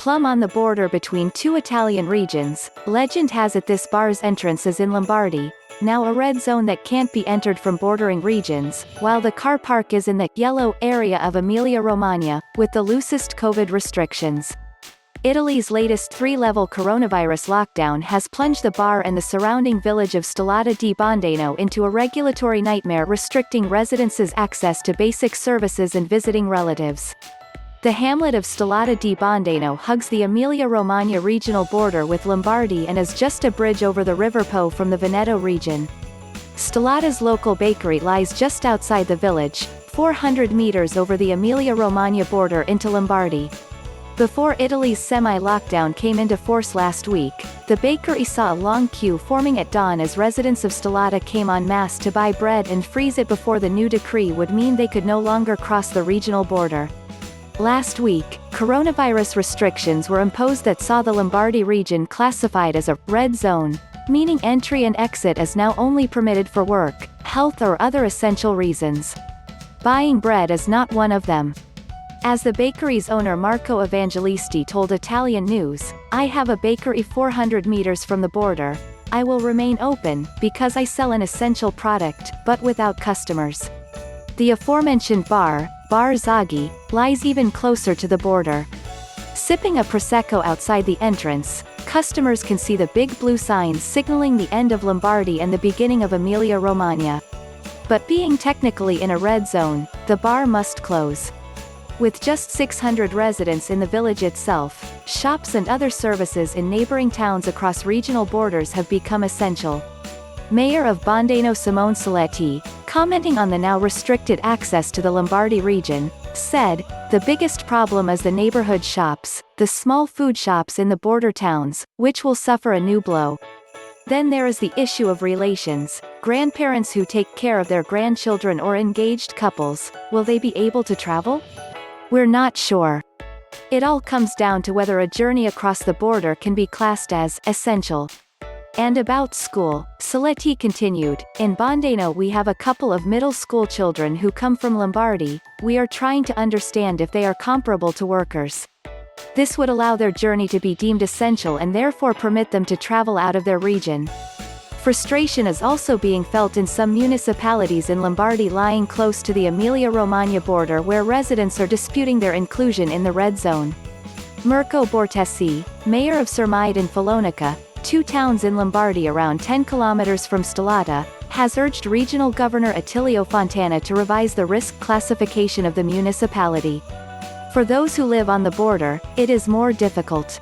Plumb on the border between two Italian regions. Legend has it this bar's entrance is in Lombardy, now a red zone that can't be entered from bordering regions, while the car park is in the yellow area of Emilia-Romagna, with the loosest COVID restrictions. Italy's latest 3-level coronavirus lockdown has plunged the bar and the surrounding village of Stellata di Bondeno into a regulatory nightmare restricting residents' access to basic services and visiting relatives. The hamlet of Stellata di Bondeno hugs the Emilia-Romagna regional border with Lombardy and is just a bridge over the River Po from the Veneto region. Stellata's local bakery lies just outside the village, 400 meters over the Emilia-Romagna border into Lombardy. Before Italy's semi-lockdown came into force last week, the bakery saw a long queue forming at dawn as residents of Stellata came en masse to buy bread and freeze it before the new decree would mean they could no longer cross the regional border. Last week, coronavirus restrictions were imposed that saw the Lombardy region classified as a red zone, meaning entry and exit is now only permitted for work, health or other essential reasons. Buying bread is not one of them. As the bakery's owner Marco Evangelisti told Italian News, "I have a bakery 400 meters from the border. I will remain open, because I sell an essential product, but without customers." The aforementioned bar Zaghi, lies even closer to the border. Sipping a prosecco outside the entrance, customers can see the big blue signs signaling the end of Lombardy and the beginning of Emilia-Romagna. But being technically in a red zone, the bar must close. With just 600 residents in the village itself, shops and other services in neighboring towns across regional borders have become essential. Mayor of Bondeno Simone Saletti, commenting on the now restricted access to the Lombardy region, said, "The biggest problem is the neighborhood shops, the small food shops in the border towns, which will suffer a new blow. Then there is the issue of relations, grandparents who take care of their grandchildren or engaged couples, will they be able to travel? We're not sure. It all comes down to whether a journey across the border can be classed as essential." And about school, Saletti continued, "In Bondeno we have a couple of middle school children who come from Lombardy. We are trying to understand if they are comparable to workers. This would allow their journey to be deemed essential and therefore permit them to travel out of their region." Frustration is also being felt in some municipalities in Lombardy lying close to the Emilia-Romagna border where residents are disputing their inclusion in the red zone. Mirco Bortesi, mayor of Sermide and Felonica, 2 towns in Lombardy around 10 kilometers from Stellata, has urged Regional Governor Attilio Fontana to revise the risk classification of the municipality. For those who live on the border, it is more difficult.